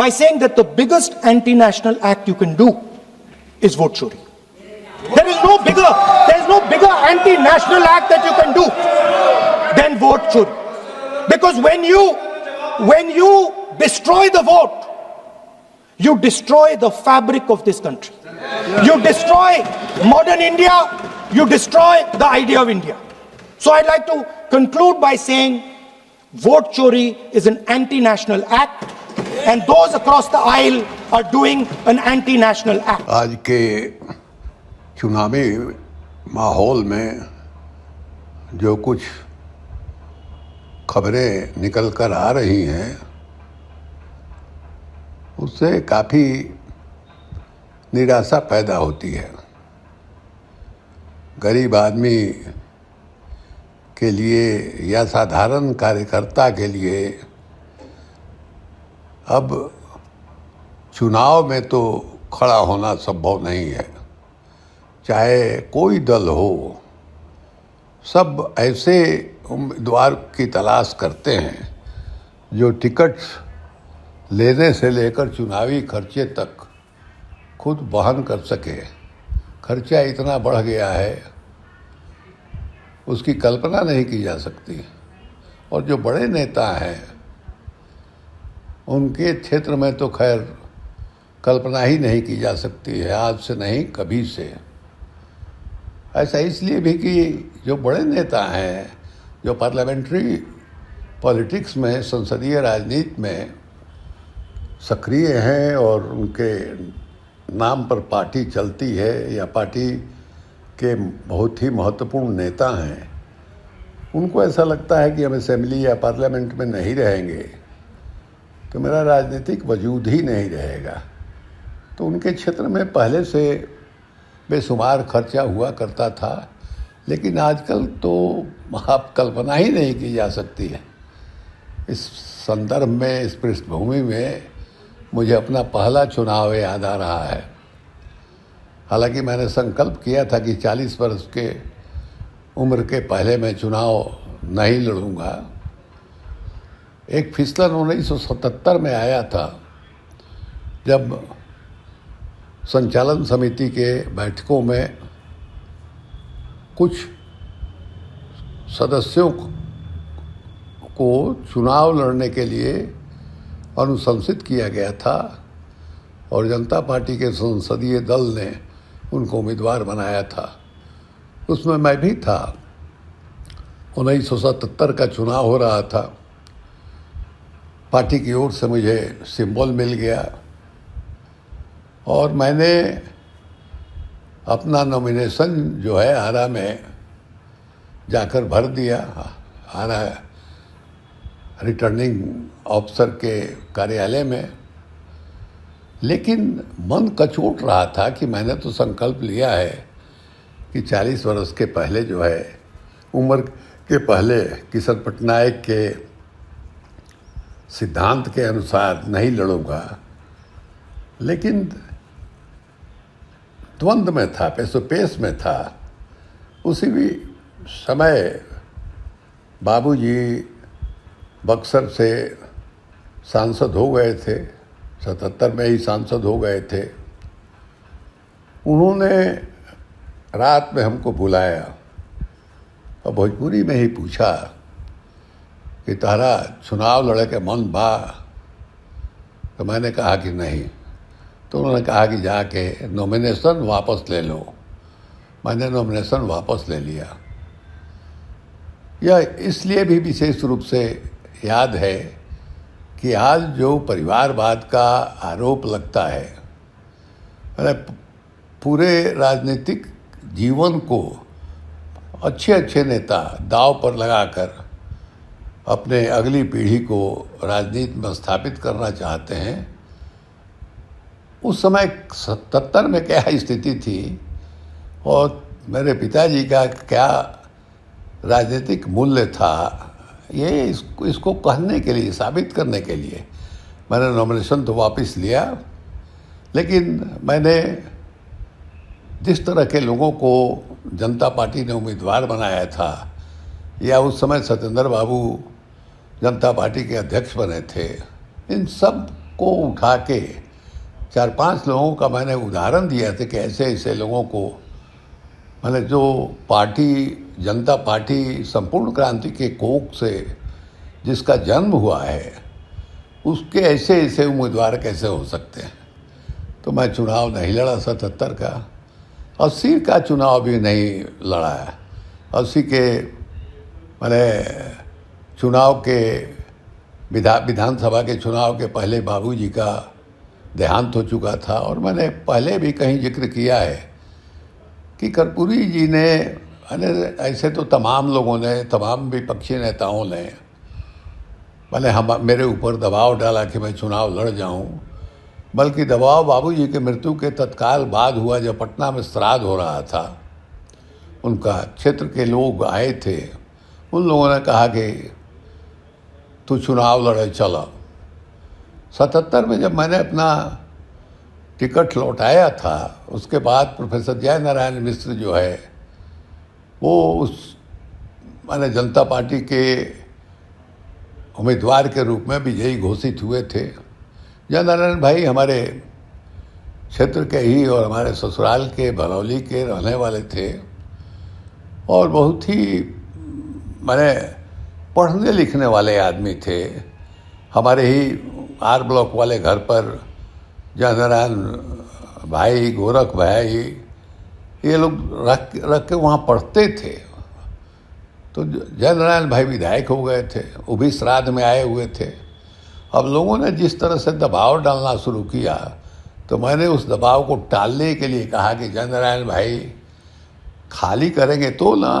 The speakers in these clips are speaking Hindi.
by saying that the biggest anti-national act you can do is vote chori. There is no bigger anti-national act that you can do than vote chori. Because when you destroy the vote, you destroy the fabric of this country. You destroy modern India, you destroy the idea of India. So I'd like to conclude by saying vote chori is an anti-national act and those across the aisle are doing an anti-national act. आज के चुनावी माहौल में जो कुछ खबरें निकल कर आ रही हैं उससे काफ़ी निराशा पैदा होती है। गरीब आदमी के लिए या साधारण कार्यकर्ता के लिए अब चुनाव में तो खड़ा होना संभव नहीं है। चाहे कोई दल हो, सब ऐसे उम्मीदवार की तलाश करते हैं जो टिकट लेने से लेकर चुनावी खर्चे तक खुद वहन कर सके। खर्चा इतना बढ़ गया है उसकी कल्पना नहीं की जा सकती। और जो बड़े नेता हैं उनके क्षेत्र में तो खैर कल्पना ही नहीं की जा सकती है, आज से नहीं कभी से। ऐसा इसलिए भी कि जो बड़े नेता हैं, जो पार्लियामेंट्री पॉलिटिक्स में, संसदीय राजनीति में सक्रिय हैं और उनके नाम पर पार्टी चलती है या पार्टी के बहुत ही महत्वपूर्ण नेता हैं, उनको ऐसा लगता है कि हम असेंबली या पार्लियामेंट में नहीं रहेंगे तो मेरा राजनीतिक वजूद ही नहीं रहेगा। तो उनके क्षेत्र में पहले से बेशुमार खर्चा हुआ करता था, लेकिन आजकल तो आप कल्पना ही नहीं की जा सकती है। इस संदर्भ में, इस पृष्ठभूमि में मुझे अपना पहला चुनाव याद आ रहा है। हालांकि मैंने संकल्प किया था कि 40 वर्ष के उम्र के पहले मैं चुनाव नहीं लड़ूंगा। एक फिसलन 1977 में आया था जब संचालन समिति के बैठकों में कुछ सदस्यों को चुनाव लड़ने के लिए अनुशंसित किया गया था और जनता पार्टी के संसदीय दल ने उनको उम्मीदवार बनाया था। उसमें मैं भी था। 1977 का चुनाव हो रहा था। पार्टी की ओर से मुझे सिंबल मिल गया और मैंने अपना नॉमिनेशन जो है आरा में जाकर भर दिया। आरा रिटर्निंग ऑफिसर के कार्यालय में। लेकिन मन कचोट रहा था कि मैंने तो संकल्प लिया है कि 40 वर्ष के पहले जो है, उम्र के पहले किशन पटनायक के सिद्धांत के अनुसार नहीं लड़ूंगा। लेकिन द्वंद्व में था, पेश में था। उसी भी समय बाबूजी बक्सर से सांसद हो गए थे, 77 में ही सांसद हो गए थे। उन्होंने रात में हमको बुलाया और भोजपुरी में ही पूछा कि तारा चुनाव लड़े के मन बा? तो मैंने कहा कि नहीं। तो उन्होंने कहा कि जाके नॉमिनेशन वापस ले लो। मैंने नॉमिनेशन वापस ले लिया। यह इसलिए भी विशेष रूप से याद है कि आज जो परिवारवाद का आरोप लगता है, मैंने पूरे राजनीतिक जीवन को अच्छे अच्छे नेता दांव पर लगाकर अपने अगली पीढ़ी को राजनीति में स्थापित करना चाहते हैं। उस समय 77 में क्या स्थिति थी और मेरे पिताजी का क्या राजनीतिक मूल्य था, ये इसको कहने के लिए, साबित करने के लिए मैंने नॉमिनेशन तो वापस लिया। लेकिन मैंने जिस तरह के लोगों को जनता पार्टी ने उम्मीदवार बनाया था, या उस समय सत्येंद्र बाबू जनता पार्टी के अध्यक्ष बने थे, इन सब को उठा के 4-5 लोगों का मैंने उदाहरण दिया था कि ऐसे ऐसे लोगों को, मैंने जो पार्टी जनता पार्टी संपूर्ण क्रांति के कोख से जिसका जन्म हुआ है, उसके ऐसे ऐसे उम्मीदवार कैसे हो सकते हैं। तो मैं चुनाव नहीं लड़ा 77 का, 80 का चुनाव भी नहीं लड़ा है। 80 के मैंने चुनाव के विधानसभा के चुनाव के पहले बाबूजी का देहांत हो चुका था। और मैंने पहले भी कहीं जिक्र किया है कि कर्पूरी जी ने, ऐसे तो तमाम लोगों ने, तमाम विपक्षी नेताओं ने मेरे ऊपर दबाव डाला कि मैं चुनाव लड़ जाऊं, बल्कि दबाव बाबूजी की मृत्यु के तत्काल बाद हुआ, जब पटना में श्राद्ध हो रहा था। उनका क्षेत्र के लोग आए थे, उन लोगों ने कहा कि तू चुनाव लड़े चला। 77 में जब मैंने अपना टिकट लौटाया था, उसके बाद प्रोफेसर जय नारायण मिश्र जो है वो मैंने जनता पार्टी के उम्मीदवार के रूप में विजयी घोषित हुए थे। जय नारायण भाई हमारे क्षेत्र के ही और हमारे ससुराल के भरौली के रहने वाले थे और बहुत ही मैंने पढ़ने लिखने वाले आदमी थे। हमारे ही आर ब्लॉक वाले घर पर जय नारायण भाई, गोरख भाई, ये लोग रख के वहाँ पढ़ते थे। तो जय नारायण भाई विधायक हो गए थे, वो भी श्राद्ध में आए हुए थे। अब लोगों ने जिस तरह से दबाव डालना शुरू किया, तो मैंने उस दबाव को टालने के लिए कहा कि जय नारायण भाई खाली करेंगे तो ना,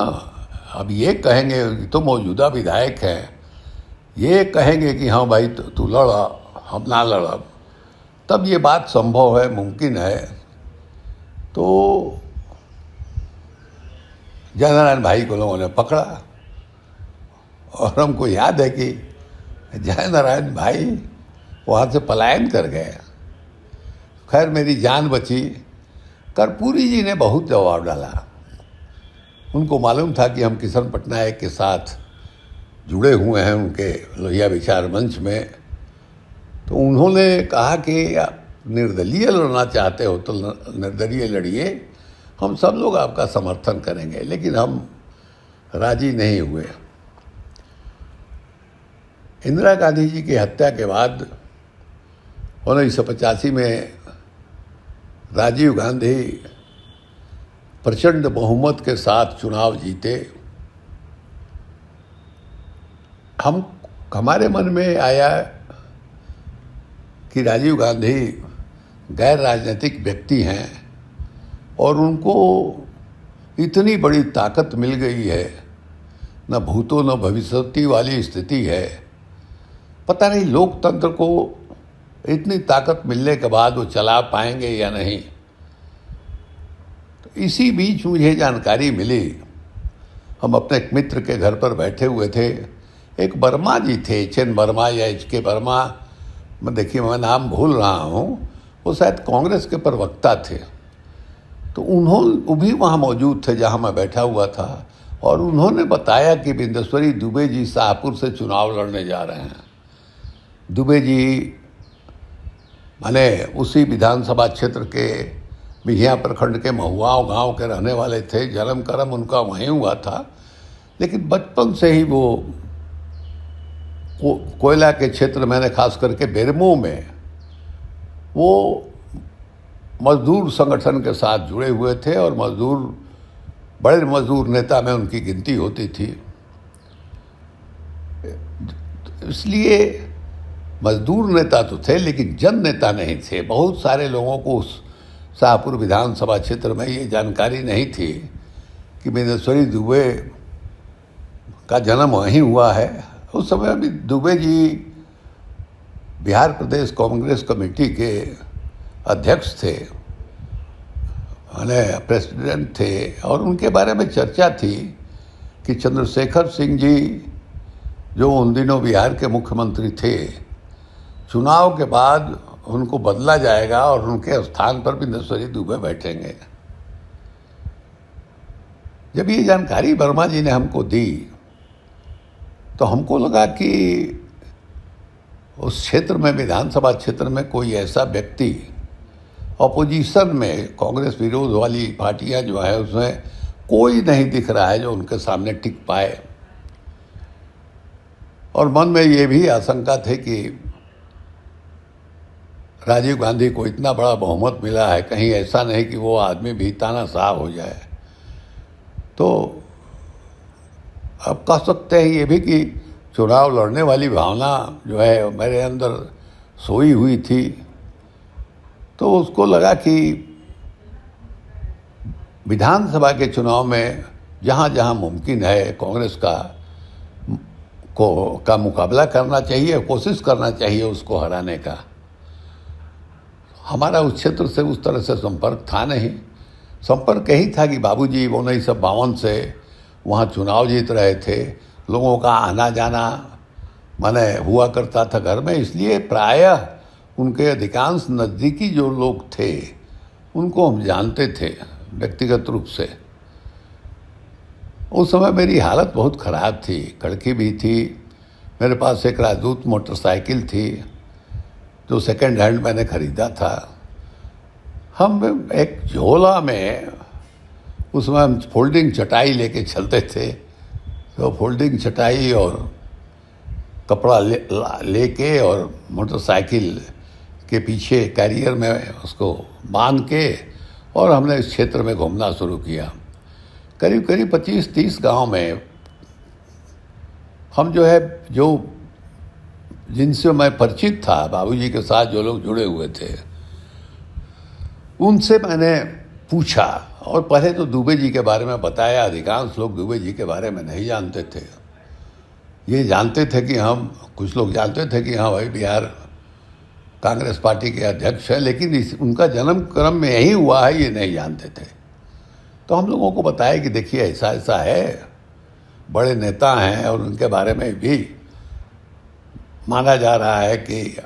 अब ये कहेंगे तो मौजूदा विधायक हैं, ये कहेंगे कि हाँ भाई तू लड़ा, हम ना लड़ा, तब ये बात संभव है, मुमकिन है। तो जय नारायण भाई को लोगों ने पकड़ा और हमको याद है कि जय नारायण भाई वहाँ से पलायन कर गए। खैर मेरी जान बची। कर्पूरी जी ने बहुत दबाव डाला। उनको मालूम था कि हम किशन पटनायक के साथ जुड़े हुए हैं उनके लोहिया विचार मंच में। तो उन्होंने कहा कि आप निर्दलीय लड़ना चाहते हो तो निर्दलीय लड़िए, हम सब लोग आपका समर्थन करेंगे। लेकिन हम राजी नहीं हुए। इंदिरा गांधी जी की हत्या के बाद 1985 में राजीव गांधी प्रचंड बहुमत के साथ चुनाव जीते। हमारे मन में आया कि राजीव गांधी गैर राजनीतिक व्यक्ति हैं और उनको इतनी बड़ी ताकत मिल गई है, न भूतो न भविष्यति वाली स्थिति है। पता नहीं लोकतंत्र को इतनी ताकत मिलने के बाद वो चला पाएंगे या नहीं। तो इसी बीच मुझे जानकारी मिली, हम अपने एक मित्र के घर पर बैठे हुए थे। एक वर्मा जी थे, एच.एन. वर्मा या एच.के. वर्मा, देखिए मैं नाम भूल रहा हूँ, वो शायद कांग्रेस के प्रवक्ता थे। तो वो भी वहाँ मौजूद थे जहाँ मैं बैठा हुआ था और उन्होंने बताया कि बिंदेश्वरी दुबे जी शाहपुर से चुनाव लड़ने जा रहे हैं। दुबे जी माने उसी विधानसभा क्षेत्र के बिहिया प्रखंड के महुआव गांव के रहने वाले थे। जन्म कर्म उनका वहीं हुआ था, लेकिन बचपन से ही वो कोयला के क्षेत्र, मैंने खास करके बेरमो में, वो मजदूर संगठन के साथ जुड़े हुए थे और बड़े मजदूर नेता में उनकी गिनती होती थी। इसलिए मजदूर नेता तो थे लेकिन जन नेता नहीं थे। बहुत सारे लोगों को उस शाहपुर विधानसभा क्षेत्र में ये जानकारी नहीं थी कि बिंदेश्वरी दुबे का जन्म वहीं हुआ है। उस समय भी दुबे जी बिहार प्रदेश कांग्रेस कमेटी के अध्यक्ष थे, माने प्रेसिडेंट थे, और उनके बारे में चर्चा थी कि चंद्रशेखर सिंह जी जो उन दिनों बिहार के मुख्यमंत्री थे, चुनाव के बाद उनको बदला जाएगा और उनके स्थान पर बिंदेश्वरी दुबे बैठेंगे। जब ये जानकारी वर्मा जी ने हमको दी तो हमको लगा कि उस क्षेत्र में, विधानसभा क्षेत्र में कोई ऐसा व्यक्ति ऑपोजिशन में, कांग्रेस विरोध वाली पार्टियां जो है उसमें कोई नहीं दिख रहा है जो उनके सामने टिक पाए। और मन में ये भी आशंका थी कि राजीव गांधी को इतना बड़ा बहुमत मिला है, कहीं ऐसा नहीं कि वो आदमी भी तानाशाह हो जाए। तो अब कह सकते हैं ये भी कि चुनाव लड़ने वाली भावना जो है मेरे अंदर सोई हुई थी। तो उसको लगा कि विधानसभा के चुनाव में जहाँ जहाँ मुमकिन है कांग्रेस का मुकाबला करना चाहिए, कोशिश करना चाहिए उसको हराने का। हमारा उस क्षेत्र से उस तरह से संपर्क था नहीं। संपर्क यही था कि बाबूजी 1952 से वहाँ चुनाव जीत रहे थे, लोगों का आना जाना माने हुआ करता था घर में, इसलिए प्रायः उनके अधिकांश नज़दीकी जो लोग थे उनको हम जानते थे व्यक्तिगत रूप से। उस समय मेरी हालत बहुत ख़राब थी, कड़की भी थी। मेरे पास एक राजदूत मोटरसाइकिल थी जो सेकंड हैंड मैंने ख़रीदा था। हम एक झोला में, उसमें हम फोल्डिंग चटाई लेके चलते थे। तो फोल्डिंग चटाई और कपड़ा लेके और मोटरसाइकिल के पीछे कैरियर में उसको बांध के और हमने इस क्षेत्र में घूमना शुरू किया। करीब करीब 25-30 गांव में हम जो जिनसे मैं परिचित था, बाबूजी के साथ जो लोग जुड़े हुए थे, उनसे मैंने पूछा। और पहले तो दुबे जी के बारे में बताया। अधिकांश लोग दुबे जी के बारे में नहीं जानते थे। ये जानते थे कि कुछ लोग जानते थे कि हाँ भाई बिहार कांग्रेस पार्टी के अध्यक्ष हैं, लेकिन उनका जन्म क्रम में यही हुआ है ये नहीं जानते थे। तो हम लोगों को बताया कि देखिए ऐसा ऐसा है, बड़े नेता हैं और उनके बारे में भी माना जा रहा है कि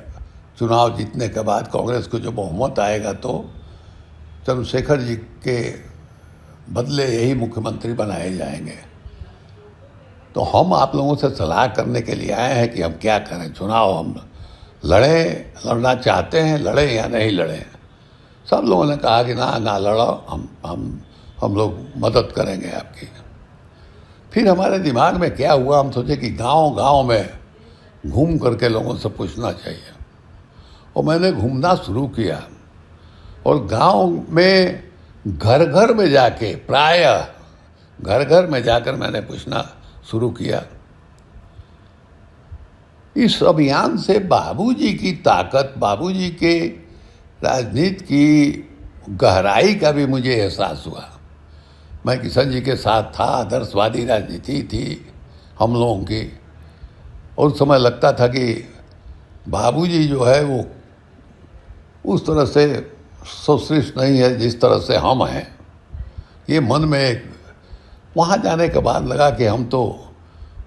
चुनाव जीतने के बाद कांग्रेस को जो बहुमत आएगा तो चंद्रशेखर जी के बदले यही मुख्यमंत्री बनाए जाएंगे। तो हम आप लोगों से सलाह करने के लिए आए हैं कि हम क्या करें, चुनाव हम लड़ना चाहते हैं, लड़ें या नहीं लड़ें। सब लोगों ने कहा कि ना लड़ो, हम लोग मदद करेंगे आपकी। फिर हमारे दिमाग में क्या हुआ, हम सोचे कि गांव-गांव में घूम करके लोगों से पूछना चाहिए। और मैंने घूमना शुरू किया और गांव में घर घर में जाके, प्रायः घर घर में जाकर मैंने पूछना शुरू किया। इस अभियान से बाबूजी की ताकत, बाबूजी के राजनीति की गहराई का भी मुझे एहसास हुआ। मैं किशन जी के साथ था, आदर्शवादी राजनीति थी हम लोगों की। और उस समय लगता था कि बाबूजी जो है वो उस तरह से सोशलिस्ट नहीं है जिस तरह से हम हैं। ये मन में वहाँ जाने के बाद लगा कि हम तो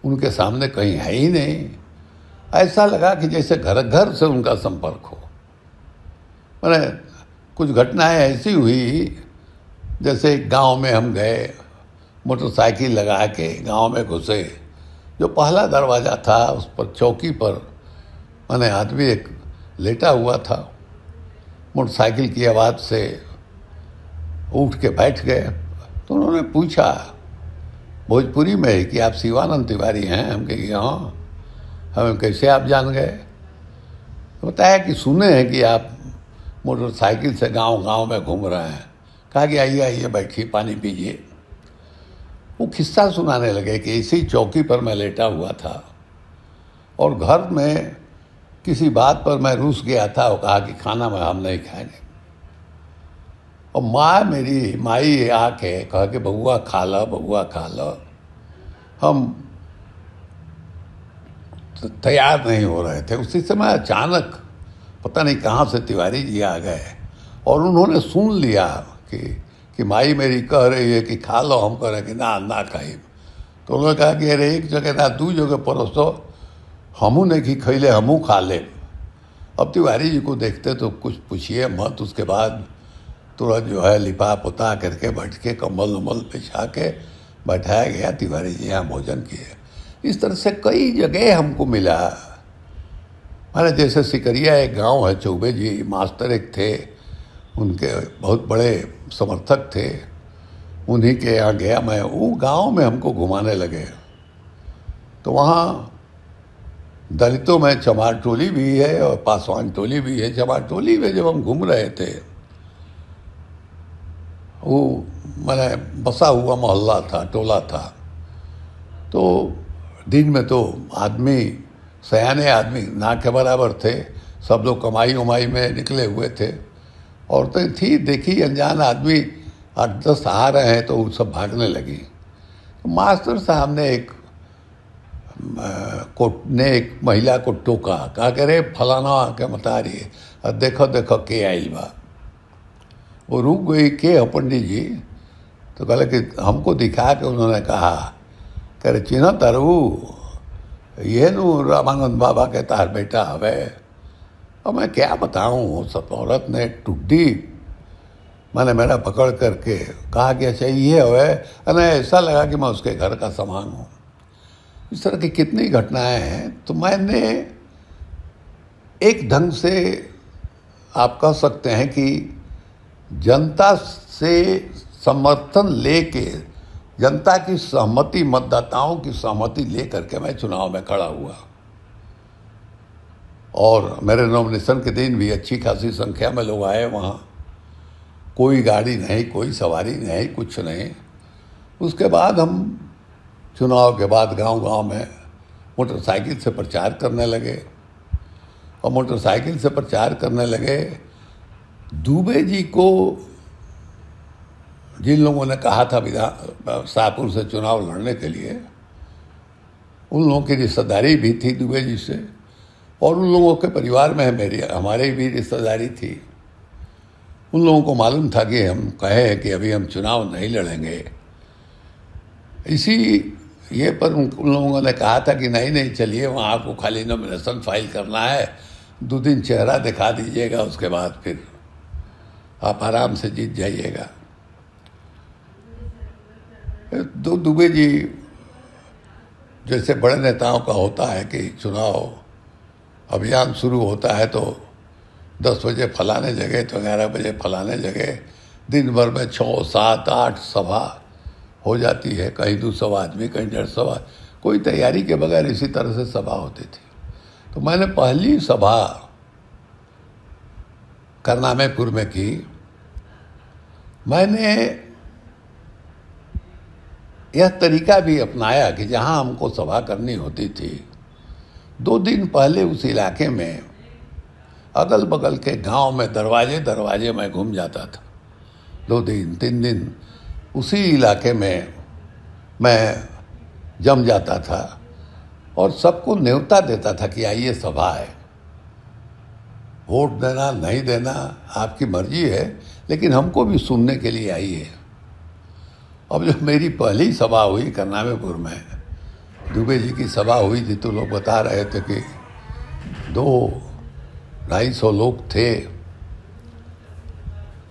उनके सामने कहीं है ही नहीं। ऐसा लगा कि जैसे घर घर से उनका संपर्क हो। मैंने कुछ घटनाएं ऐसी हुई, जैसे गांव में हम गए, मोटरसाइकिल लगा के गांव में घुसे। जो पहला दरवाज़ा था उस पर चौकी पर मैंने आदमी एक लेटा हुआ था। मोटरसाइकिल की आवाज़ से उठ के बैठ गए। तो उन्होंने पूछा भोजपुरी में कि आप शिवानंद तिवारी हैं? हम कहे हाँ। हमें कैसे आप जान गए? तो बताया कि सुने हैं कि आप मोटरसाइकिल से गांव-गांव में घूम रहे हैं। कहा कि आइए बैठिए, पानी पीजिए। वो किस्सा सुनाने लगे कि इसी चौकी पर मैं लेटा हुआ था और घर में किसी बात पर मैं रूस गया था। वो कहा कि खाना में हम नहीं खाएंगे। और मेरी माई आके कहा कि बबुआ खा लो। हम तैयार नहीं हो रहे थे। उसी समय अचानक पता नहीं कहाँ से तिवारी जी आ गए और उन्होंने सुन लिया कि माई मेरी कह रही है कि खा लो। हम कह रहे कि ना खाई। तो उन्होंने कहा कि अरे एक जगह ना दू जगह परोसो, हमू नहीं कि खैले हमू खा ले। अब तिवारी जी को देखते तो कुछ पूछिए मत। उसके बाद तुरंत जो है लिपा पुता करके बैठ के कंबल उम्बल बिछा के बैठाया गया। तिवारी जी यहाँ भोजन किए। इस तरह से कई जगह हमको मिला माने जैसे सिकरिया एक गांव है, चौबे जी मास्टर एक थे, उनके बहुत बड़े समर्थक थे, उन्हीं के यहाँ गया मैं। वो गांव में हमको घुमाने लगे, तो वहाँ दलितों में चमार टोली भी है और पासवान टोली भी है। चमार टोली में जब हम घूम रहे थे, वो मैंने बसा हुआ मोहल्ला था, टोला था, तो दिन में तो आदमी, सयाने आदमी ना के बराबर थे, सब लोग कमाई उमाई में निकले हुए थे। औरतें थी, देखी अनजान आदमी 8-10 आ रहे हैं तो वो सब भागने लगी। तो मास्टर साहब ने एक महिला को टोका, कहा कि रे फलाना के मता रही है, और देखो देखो के आइल बा। वो रुक गई, के हो पंडित जी? तो कहले कि हमको दिखा के उन्होंने कहा, कह रहे चिन्ह तारू, ये नु रामानंद बाबा के तार बेटा हवे। और मैं क्या बताऊँ, सब औरत ने टुड्डी मैंने मेरा पकड़ करके कहा कि अच्छा ये हवे, और ऐसा लगा कि मैं उसके घर का सामान हूँ। इस तरह की कितनी घटनाएं हैं। तो मैंने एक ढंग से आप कह सकते हैं कि जनता से समर्थन लेके, जनता की सहमति, मतदाताओं की सहमति लेकर के मैं चुनाव में खड़ा हुआ। और मेरे नॉमिनेशन के दिन भी अच्छी खासी संख्या में लोग आए वहाँ। कोई गाड़ी नहीं, कोई सवारी नहीं, कुछ नहीं। उसके बाद हम चुनाव के बाद गांव-गांव में मोटरसाइकिल से प्रचार करने लगे, और मोटरसाइकिल से प्रचार करने लगे। दुबे जी को जिन लोगों ने कहा था शाहपुर से चुनाव लड़ने के लिए, उन लोगों की रिश्तेदारी भी थी दुबे जी से, और उन लोगों के परिवार में हमारी भी रिश्तेदारी थी। उन लोगों को मालूम था कि हम कहे कि अभी हम चुनाव नहीं लड़ेंगे। इसी ये पर उन लोगों ने कहा था कि नहीं चलिए, वहाँ आपको खाली नॉमिनेशन फाइल करना है, 2 दिन चेहरा दिखा दीजिएगा, उसके बाद फिर आप आराम से जीत जाइएगा। दुबे जी जैसे बड़े नेताओं का होता है कि चुनाव अभियान शुरू होता है तो 10 बजे फलाने जगह, तो 11 बजे फलाने जगह, दिन भर में 6, 7, 8 सभा हो जाती है। कहीं 200 आदमी, कहीं 150, कोई तैयारी के बगैर इसी तरह से सभा होती थी। तो मैंने पहली सभा करनामेपुर में की। मैंने यह तरीका भी अपनाया कि जहां हमको सभा करनी होती थी, 2 दिन पहले उस इलाके में अगल बगल के गांव में दरवाजे में घूम जाता था। 2 दिन 3 दिन उसी इलाके में मैं जम जाता था और सबको न्योता देता था कि आइए सभा है। वोट देना नहीं देना आपकी मर्जी है, लेकिन हमको भी सुनने के लिए आइए। अब जो मेरी पहली सभा हुई करनामेपुर में, दुबे जी की सभा हुई थी, तो लोग बता रहे थे कि 200-250 लोग थे।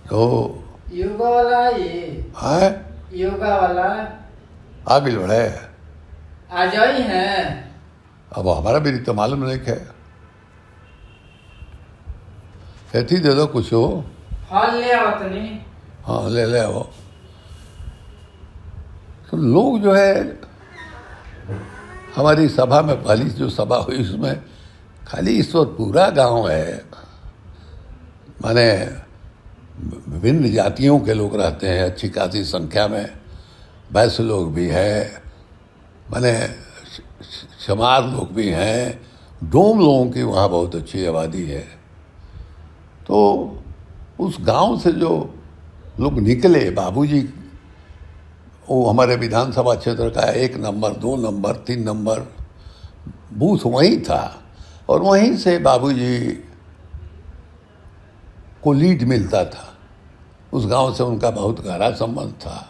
तो योगा वाला ये है, योगा वाला आगे बढ़े, आ जाई है। अब हमारा भी तो मालूम नहीं है। ऐसी दे दो कुछ हो। हाल ले आओ तनी। हाँ ले आओ। तो लोग जो है, हमारी सभा में पहली जो सभा हुई उसमें खाली इस वक्त पूरा गांव है, माने विभिन्न जातियों के लोग रहते हैं अच्छी खासी संख्या में, वैश्य लोग भी हैं, माने चमार लोग भी हैं, डोम लोगों की वहाँ बहुत अच्छी आबादी है। तो उस गांव से जो लोग निकले, बाबूजी वो हमारे विधानसभा क्षेत्र का 1 नंबर, 2 नंबर, 3 नंबर बूथ वहीं था, और वहीं से बाबूजी को लीड मिलता था। उस गांव से उनका बहुत गहरा संबंध था।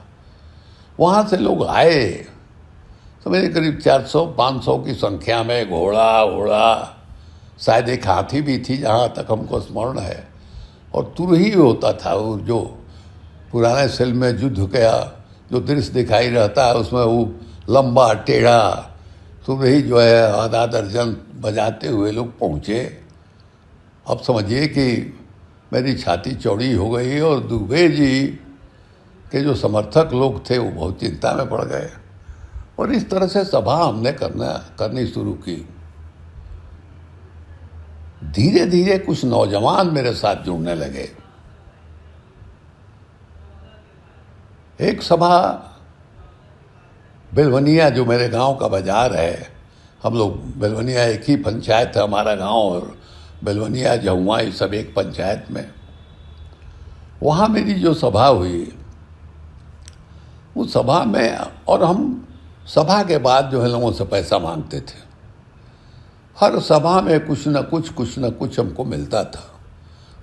वहाँ से लोग आए, समझिए करीब 400-500 की संख्या में, घोड़ा, शायद एक हाथी भी थी जहाँ तक हमको स्मरण है, और तुरही होता था। वो जो पुराने फिल्म में युद्ध का जो दृश्य दिखाई रहता है उसमें वो लंबा टेढ़ा तुरही जो है आधा दर्जन बजाते हुए लोग पहुँचे। अब समझिए कि मेरी छाती चौड़ी हो गई और दुबे जी के जो समर्थक लोग थे वो बहुत चिंता में पड़ गए और इस तरह से सभा हमने करनी शुरू की। धीरे धीरे कुछ नौजवान मेरे साथ जुड़ने लगे। एक सभा बेलवनिया, जो मेरे गांव का बाजार है, हम लोग बेलवनिया एक ही पंचायत है हमारा गांव, और बेलवनिया जहुआ ये सब एक पंचायत में, वहाँ मेरी जो सभा हुई उस सभा में, और हम सभा के बाद जो है लोगों से पैसा मांगते थे। हर सभा में कुछ न कुछ हमको मिलता था।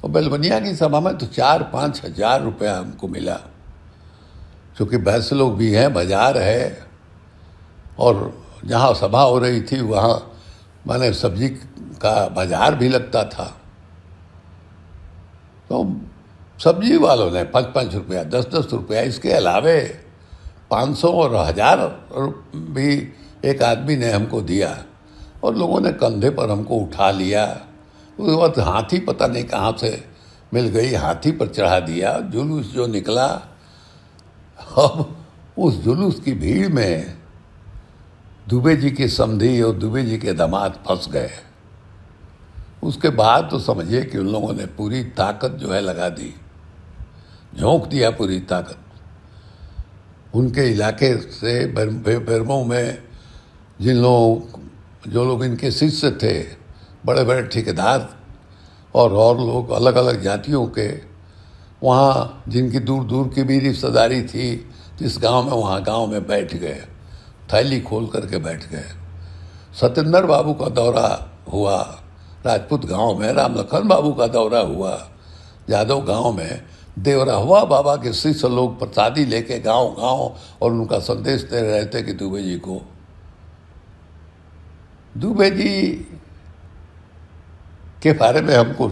और बेलवनिया की सभा में तो 4-5 हज़ार रुपया हमको मिला, क्योंकि भैंस लोग भी हैं, बाजार है, और जहाँ सभा हो रही थी वहाँ माने सब्जी का बाजार भी लगता था। तो सब्जी वालों ने 5-5 रुपया, 10-10 रुपया, इसके अलावे 500 और 1000 भी एक आदमी ने हमको दिया, और लोगों ने कंधे पर हमको उठा लिया। उसके बाद हाथी पता नहीं कहाँ से मिल गई, हाथी पर चढ़ा दिया। जुलूस जो निकला, अब उस जुलूस की भीड़ में दुबे जी की समधी और दुबे जी के दामाद फंस गए। उसके बाद तो समझिए कि उन लोगों ने पूरी ताकत जो है लगा दी, झोंक दिया पूरी ताकत। उनके इलाके से बेरमो में जो लोग इनके शिष्य थे, बड़े बड़े ठेकेदार और लोग अलग अलग जातियों के, वहाँ जिनकी दूर दूर की भी रिश्तेदारी थी, जिस गांव में वहाँ गांव में बैठ गए, थैली खोल करके बैठ गए। सत्येंद्र बाबू का दौरा हुआ राजपूत गांव में, राम लखन बाबू का दौरा हुआ यादव गांव में, देवरहवा बाबा के शिष्य लोग प्रसादी लेके गांव गांव और उनका संदेश दे रहे थे कि दुबे जी को। दुबे जी के बारे में हमको,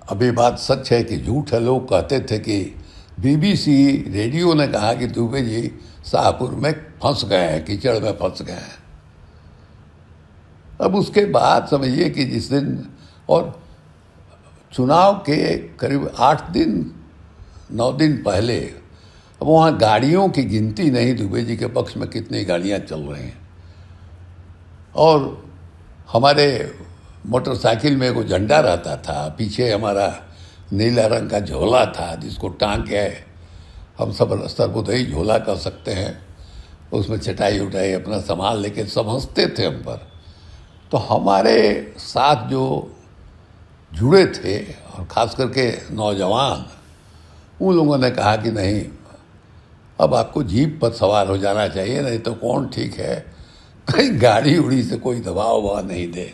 अभी बात सच है कि झूठ है, लोग कहते थे कि BBC रेडियो ने कहा कि दुबे जी शाहपुर में फंस गए हैं, कीचड़ में फंस गए हैं। अब उसके बाद समझिए कि जिस दिन, और चुनाव के करीब 9 दिन पहले, अब वहाँ गाड़ियों की गिनती नहीं दुबे जी के पक्ष में कितनी गाड़ियाँ चल रही हैं, और हमारे मोटरसाइकिल में एक झंडा रहता था, पीछे हमारा नीला रंग का झोला था जिसको टांग के हम सब सर्वोदयी झोला कर सकते हैं, उसमें चटाई उटाई अपना सामान लेके सब हंसते थे हम पर। तो हमारे साथ जो जुड़े थे, और ख़ास करके नौजवान, उन लोगों ने कहा कि नहीं, अब आपको जीप पर सवार हो जाना चाहिए, नहीं तो कौन ठीक है, कहीं गाड़ी उड़ी से कोई दबाव वबाव नहीं दे।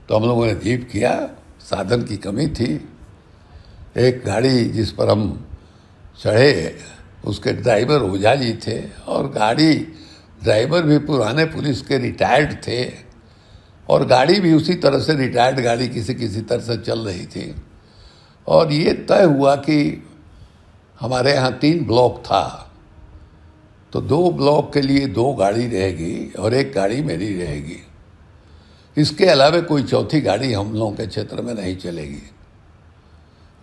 तो हम लोगों ने जीप किया, साधन की कमी थी। एक गाड़ी जिस पर हम चढ़े, उसके ड्राइवर ओझा जी थे, और गाड़ी ड्राइवर भी पुराने पुलिस के रिटायर्ड थे, और गाड़ी भी उसी तरह से रिटायर्ड गाड़ी किसी तरह से चल रही थी। और ये तय हुआ कि हमारे यहाँ 3 ब्लॉक था, तो 2 ब्लॉक के लिए 2 गाड़ी रहेगी और 1 गाड़ी मेरी रहेगी। इसके अलावा कोई चौथी गाड़ी हम लोगों के क्षेत्र में नहीं चलेगी।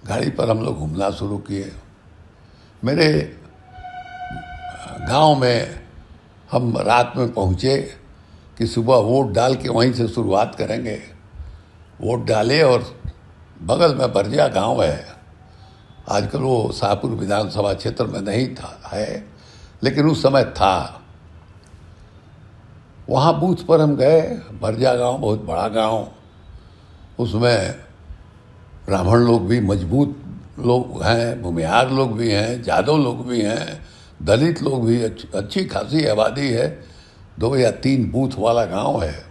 गाड़ी पर हम लोग घूमना शुरू किए। मेरे गांव में हम रात में पहुँचे कि सुबह वोट डाल के वहीं से शुरुआत करेंगे। वोट डाले, और बगल में बरजा गांव है, आजकल वो शाहपुर विधानसभा क्षेत्र में नहीं था है, लेकिन उस समय था। वहाँ बूथ पर हम गए। बरजा गांव बहुत बड़ा गांव, उसमें ब्राह्मण लोग भी मजबूत लोग हैं, भूमिहार लोग भी हैं, जादव लोग भी हैं, दलित लोग भी, अच्छी खासी आबादी है। 2 या 3 बूथ वाला गांव है।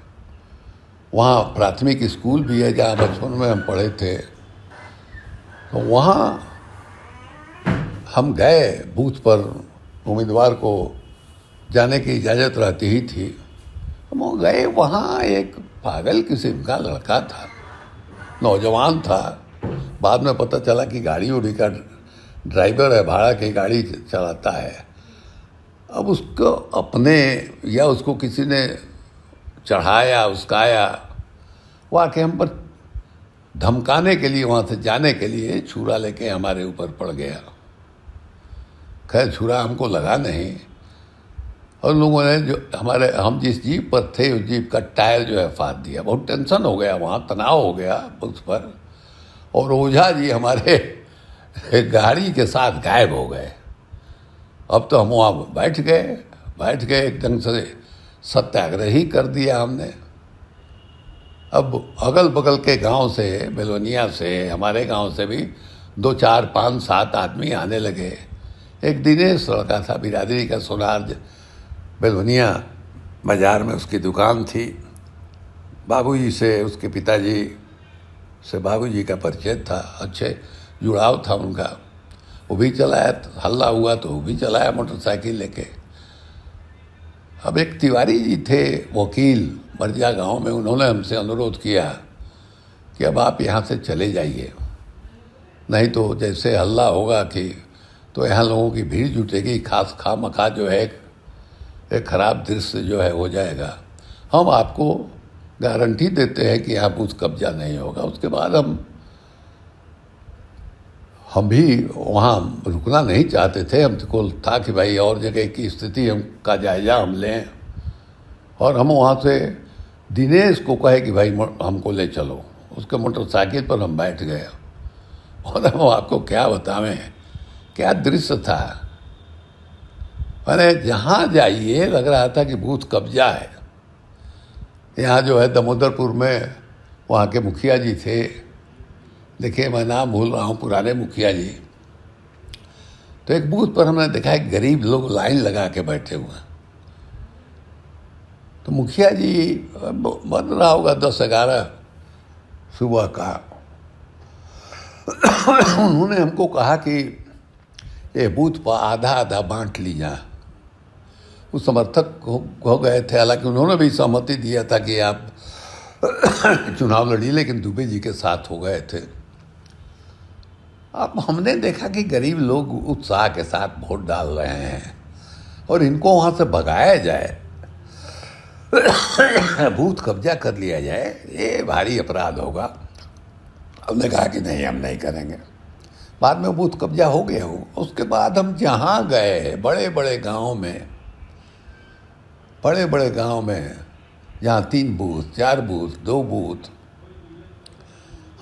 वहाँ प्राथमिक स्कूल भी है जहाँ बचपन में हम पढ़े थे। तो वहाँ हम गए बूथ पर, उम्मीदवार को जाने की इजाज़त रहती ही थी। हम गए, वहाँ एक पागल किस्म का लड़का था, नौजवान था। बाद में पता चला कि गाड़ी उड़ी का ड्राइवर है, भाड़ा की गाड़ी चलाता है। अब उसको अपने या उसको किसी ने चढ़ाया, उसकाया, वो आके हम पर धमकाने के लिए, वहाँ से जाने के लिए छुरा लेके हमारे ऊपर पड़ गया। खैर छुरा हमको लगा नहीं, और लोगों ने जो हम जिस जीप पर थे उस जीप का टायर जो है फाड़ दिया। बहुत टेंशन हो गया, वहाँ तनाव हो गया उस पर, और ओझा जी हमारे गाड़ी के साथ गायब हो गए। अब तो हम वहाँ बैठ गए एक ढंग से सत्याग्रह ही कर दिया हमने। अब अगल बगल के गांव से, बेलोनिया से, हमारे गांव से भी 2, 4, 5, 7 आदमी आने लगे। एक दिनेश लड़का था, बिरादरी का, सोनार, बेलोनिया बाजार में उसकी दुकान थी। बाबूजी से, उसके पिताजी से बाबूजी का परिचय था, अच्छे जुड़ाव था उनका। वो भी चलाया, हल्ला हुआ तो वो भी चलाया मोटरसाइकिल लेके। अब एक तिवारी जी थे वकील बरजा गांव में, उन्होंने हमसे अनुरोध किया कि अब आप यहाँ से चले जाइए, नहीं तो जैसे हल्ला होगा कि तो यहाँ लोगों की भीड़ जुटेगी, खामखा जो है एक खराब दृश्य जो है हो जाएगा। हम आपको गारंटी देते हैं कि यहाँ बूथ कब्जा नहीं होगा। उसके बाद हम भी वहाँ रुकना नहीं चाहते थे। हमको था कि भाई और जगह की स्थिति का जायजा हम लें, और हम वहाँ से दिनेश को कहे कि भाई हमको ले चलो। उसके मोटरसाइकिल पर हम बैठ गए, और हम आपको क्या बतावें क्या दृश्य था। मैंने जहाँ जाइए लग रहा था कि बूथ कब्जा है। यहाँ जो है दामोदरपुर में वहाँ के मुखिया जी थे, देखिए मैं नाम भूल रहा हूँ, पुराने मुखिया जी। तो एक बूथ पर हमने देखा है गरीब लोग लाइन लगा के बैठे हुए। तो मुखिया जी बन रहा होगा 10-11 सुबह का। उन्होंने हमको कहा कि ये बूथ पर आधा आधा बांट लीजिए। वो समर्थक हो गए थे, हालांकि उन्होंने भी सहमति दिया था कि आप चुनाव लड़िए, लेकिन दुबे जी के साथ हो गए थे। अब हमने देखा कि गरीब लोग उत्साह के साथ वोट डाल रहे हैं, और इनको वहाँ से भगाया जाए, बूथ कब्जा कर लिया जाए, ये भारी अपराध होगा। हमने कहा कि नहीं, हम नहीं करेंगे। बाद में बूथ कब्जा हो गया हो। उसके बाद हम जहाँ गए, बड़े बड़े गांव में जहाँ 3 बूथ, 4 बूथ, 2 बूथ,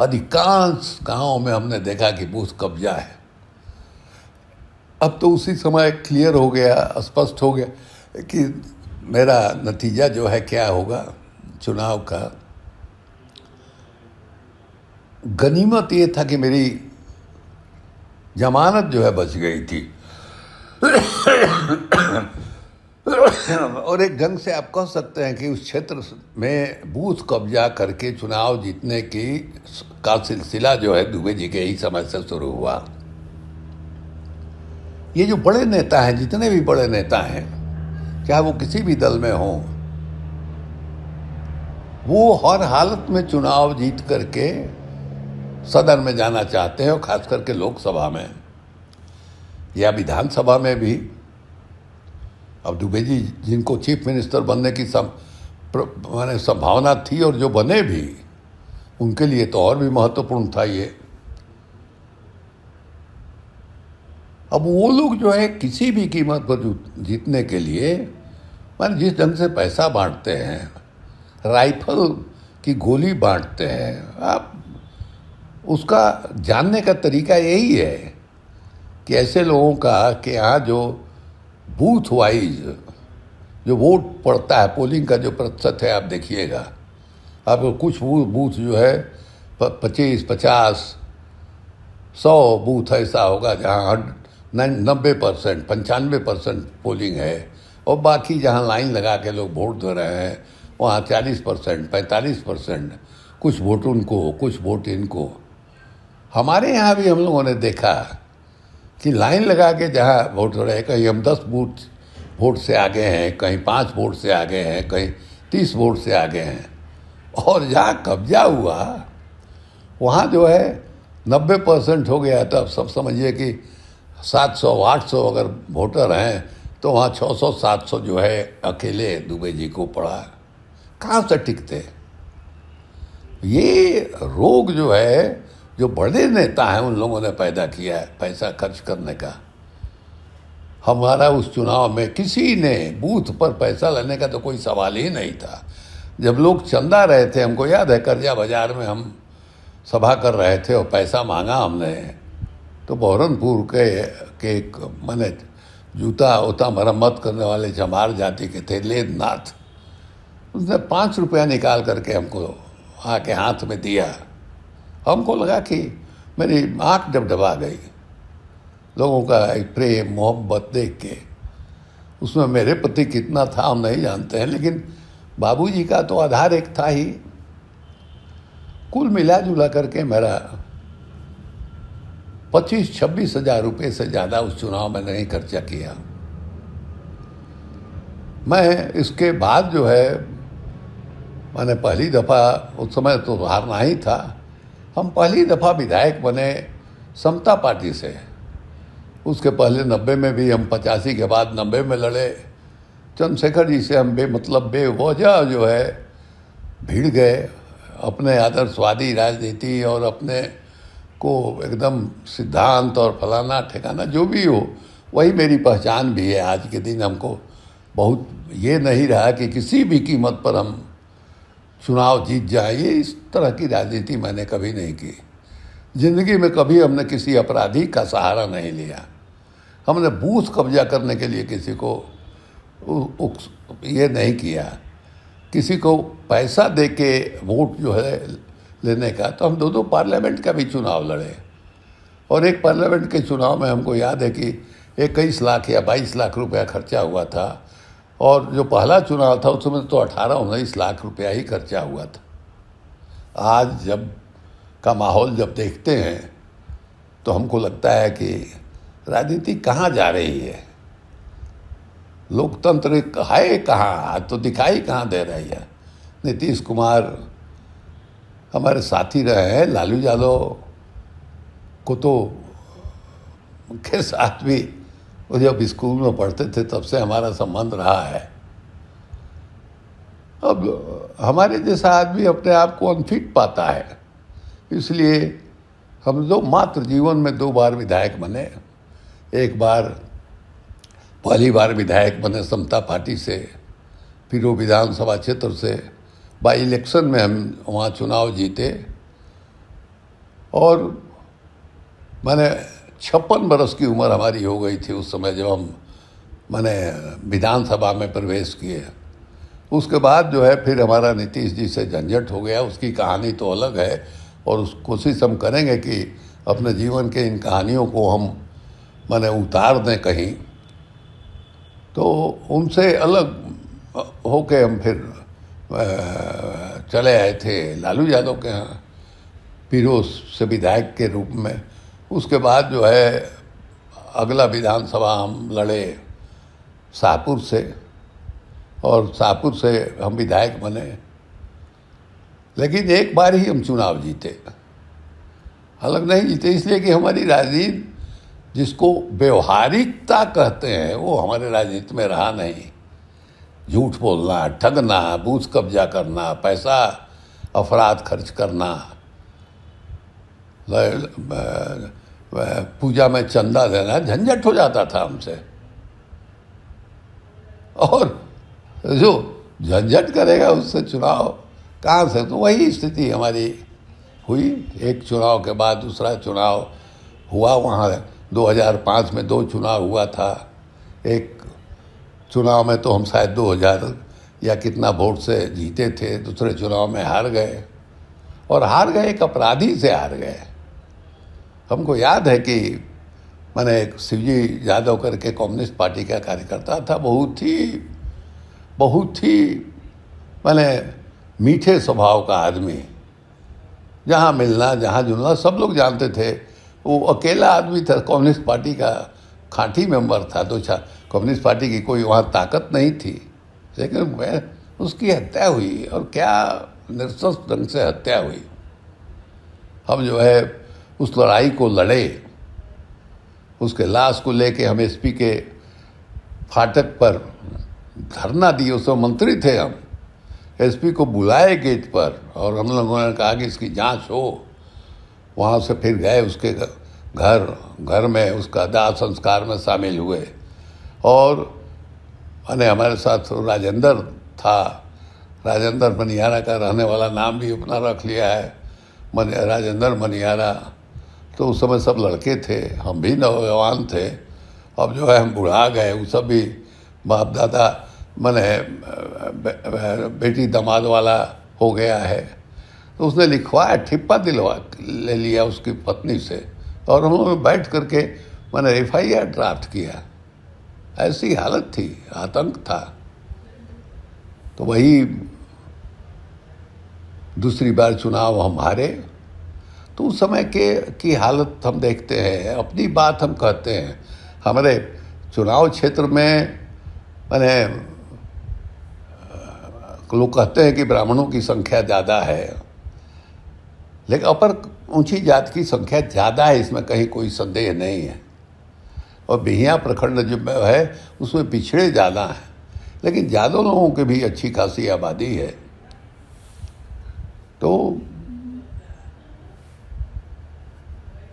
अधिकांश गांव में हमने देखा कि बूथ कब्जा है। अब तो उसी समय क्लियर हो गया, स्पष्ट हो गया कि मेरा नतीजा जो है क्या होगा चुनाव का। गनीमत ये था कि मेरी जमानत जो है बच गई थी। और एक ढंग से आप कह सकते हैं कि उस क्षेत्र में बूथ कब्जा करके चुनाव जीतने का सिलसिला जो है दुबे जी के ही समय से शुरू हुआ। ये जो बड़े नेता हैं, जितने भी बड़े नेता हैं, चाहे वो किसी भी दल में हों, वो हर हालत में चुनाव जीत करके सदन में जाना चाहते हैं, और खास करके लोकसभा में या विधानसभा में भी। अब दुबे जी जिनको चीफ मिनिस्टर बनने की माने संभावना थी, और जो बने भी, उनके लिए तो और भी महत्वपूर्ण था ये। अब वो लोग जो है किसी भी कीमत पर जीतने के लिए, माने जिस ढंग से पैसा बांटते हैं, राइफल की गोली बांटते हैं, आप उसका जानने का तरीका यही है कि ऐसे लोगों का कि यहाँ जो बूथ वाइज जो वोट पड़ता है, पोलिंग का जो प्रतिशत है, आप देखिएगा। आप कुछ बूथ जो है 25, 50, 100 बूथ ऐसा होगा जहाँ 90%, 95% पोलिंग है, और बाकी जहाँ लाइन लगा के लोग वोट दे रहे हैं वहाँ 40%, 45%, कुछ वोट उनको, कुछ वोट इनको। हमारे यहाँ भी हम लोगों ने देखा कि लाइन लगा के जहाँ वोट हो रहे हैं, कहीं हम 10 वोट से आगे हैं, कहीं 5 वोट से आगे हैं, कहीं 30 वोट से आगे हैं, और जहाँ कब्जा हुआ वहाँ जो है 90% हो गया। तो अब सब समझिए कि 700, 800 अगर वोटर हैं तो वहाँ 600, 700 जो है अकेले दुबे जी को पड़ा। कहाँ से टिकते? ये रोग जो है, जो बड़े नेता हैं उन लोगों ने पैदा किया है, पैसा खर्च करने का। हमारा उस चुनाव में किसी ने बूथ पर पैसा लेने का तो कोई सवाल ही नहीं था। जब लोग चंदा रहे थे, हमको याद है कर्जा बाजार में हम सभा कर रहे थे और पैसा मांगा हमने, तो बहरनपुर के एक माने जूता उता मरम्मत करने वाले चमार जाति के थे, लेदनाथ, उसने 5 रुपया निकाल करके हमको आके हाथ में दिया। हमको लगा कि मेरी आँख डबडबा गई लोगों का एक प्रेम मोहब्बत देख के। उसमें मेरे प्रति कितना था हम नहीं जानते हैं, लेकिन बाबूजी का तो आधार एक था ही। कुल मिला जुला करके मेरा 25-26 हजार रुपये से ज़्यादा उस चुनाव में नहीं खर्चा किया। मैं इसके बाद जो है, मैंने पहली दफ़ा, उस समय तो हारना ही था, हम पहली दफ़ा विधायक बने समता पार्टी से। उसके पहले 90 में भी हम 85 के बाद 90 में लड़े। चंद्रशेखर जी से हम बेमतलब बेवजह जो है भिड़ गए, अपने आदर्शवादी राजनीति और अपने को एकदम सिद्धांत और फलाना ठिकाना जो भी हो, वही मेरी पहचान भी है आज के दिन। हमको बहुत ये नहीं रहा कि किसी भी कीमत पर हम चुनाव जीत जाए, ये इस तरह की राजनीति मैंने कभी नहीं की। जिंदगी में कभी हमने किसी अपराधी का सहारा नहीं लिया। हमने बूथ कब्जा करने के लिए किसी को ये नहीं किया, किसी को पैसा दे के वोट जो है लेने का। तो हम दो पार्लियामेंट का भी चुनाव लड़े, और एक पार्लियामेंट के चुनाव में हमको याद है कि 21 लाख या 22 लाख रुपया खर्चा हुआ था, और जो पहला चुनाव था उसमें तो 18-19 लाख रुपया ही खर्चा हुआ था। आज जब का माहौल जब देखते हैं तो हमको लगता है कि राजनीति कहाँ जा रही है, लोकतंत्र है कहाँ, आज तो दिखाई कहाँ दे रही है। नीतीश कुमार हमारे साथी रहे हैं, लालू यादव को तो के साथ भी वो जब स्कूल में पढ़ते थे तब से हमारा संबंध रहा है। अब हमारे जैसा आदमी अपने आप को अनफिट पाता है, इसलिए हम मात्र जीवन में 2 बार विधायक बने। एक बार पहली बार विधायक बने समता पार्टी से, फिर वो विधानसभा क्षेत्र से बाई इलेक्शन में हम वहाँ चुनाव जीते, और मैंने 56 बरस की उम्र हमारी हो गई थी उस समय जब हम मैंने विधानसभा में प्रवेश किए। उसके बाद जो है फिर हमारा नीतीश जी से झंझट हो गया, उसकी कहानी तो अलग है, और उस कोशिश हम करेंगे कि अपने जीवन के इन कहानियों को हम मैंने उतार दें कहीं। तो उनसे अलग होके हम फिर चले आए थे लालू यादव के यहाँ, फिरोज से विधायक के रूप में। उसके बाद जो है अगला विधानसभा हम लड़े शाहपुर से, और शाहपुर से हम विधायक बने, लेकिन एक बार ही हम चुनाव जीते, अलग नहीं जीते, इसलिए कि हमारी राजनीति जिसको व्यवहारिकता कहते हैं वो हमारे राजनीति में रहा नहीं। झूठ बोलना, ठगना, बूथ कब्जा करना, पैसा अफराद खर्च करना, पूजा में चंदा देना, झंझट हो जाता था हमसे। और जो झंझट करेगा उससे चुनाव कहाँ से, तो वही स्थिति हमारी हुई। एक चुनाव के बाद दूसरा चुनाव हुआ, वहाँ 2005 में 2 चुनाव हुआ था। एक चुनाव में तो हम शायद 2000 या कितना वोट से जीते थे, दूसरे चुनाव में हार गए, और हार गए एक अपराधी से हार गए। हमको याद है कि मैंने एक शिवजी यादव करके कम्युनिस्ट पार्टी का कार्यकर्ता था, बहुत ही मैंने मीठे स्वभाव का आदमी, जहाँ मिलना जहाँ जुलना सब लोग जानते थे। वो अकेला आदमी था, कम्युनिस्ट पार्टी का खांटी मेंबर था। तो कम्युनिस्ट पार्टी की कोई वहाँ ताकत नहीं थी, लेकिन उसकी हत्या हुई, और क्या निरसस ढंग से हत्या हुई। हम जो है उस लड़ाई को लड़े, उसके लाश को लेके हम एसपी के फाटक पर धरना दिए, उसमें मंत्री थे हम, एसपी को बुलाए गेट पर और हम लोगों ने कहा कि इसकी जांच हो। वहाँ से फिर गए उसके घर में उसका दाह संस्कार में शामिल हुए। और मैंने हमारे साथ राजेंद्र था, राजेंद्र मनियारा का रहने वाला नाम भी अपना रख लिया है, राजेंद्र मनियारा। तो उस समय सब लड़के थे, हम भी नौजवान थे। अब जो है हम बुढ़ा गए, वो सब भी बाप दादा मैंने बेटी दामाद वाला हो गया है। तो उसने लिखवाया, ठिप्पा दिलवा ले लिया उसकी पत्नी से, और हम लोग बैठ करके मैंने FIR ड्राफ्ट किया। ऐसी हालत थी, आतंक था। तो वही दूसरी बार चुनाव हम हारे। तो उस समय की हालत हम देखते हैं, अपनी बात हम कहते हैं। हमारे चुनाव क्षेत्र में मैंने लोग कहते हैं कि ब्राह्मणों की संख्या ज़्यादा है, लेकिन अपर ऊंची जात की संख्या ज़्यादा है, इसमें कहीं कोई संदेह नहीं है। और बिहिया प्रखंड जो है उसमें पिछड़े ज़्यादा हैं, लेकिन ज़्यादा लोगों की भी अच्छी खासी आबादी है। तो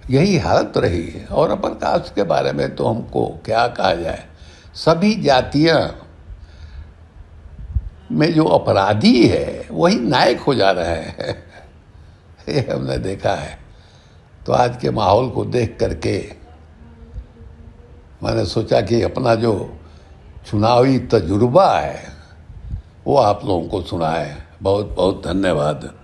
यही हालत रही है। और अपर कास्ट के बारे में तो हमको क्या कहा जाए, सभी जातियां में जो अपराधी है वही नायक हो जा रहे हैं। ये हमने देखा है। तो आज के माहौल को देख करके मैंने सोचा कि अपना जो चुनावी तजुर्बा है वो आप लोगों को सुनाए। बहुत बहुत धन्यवाद।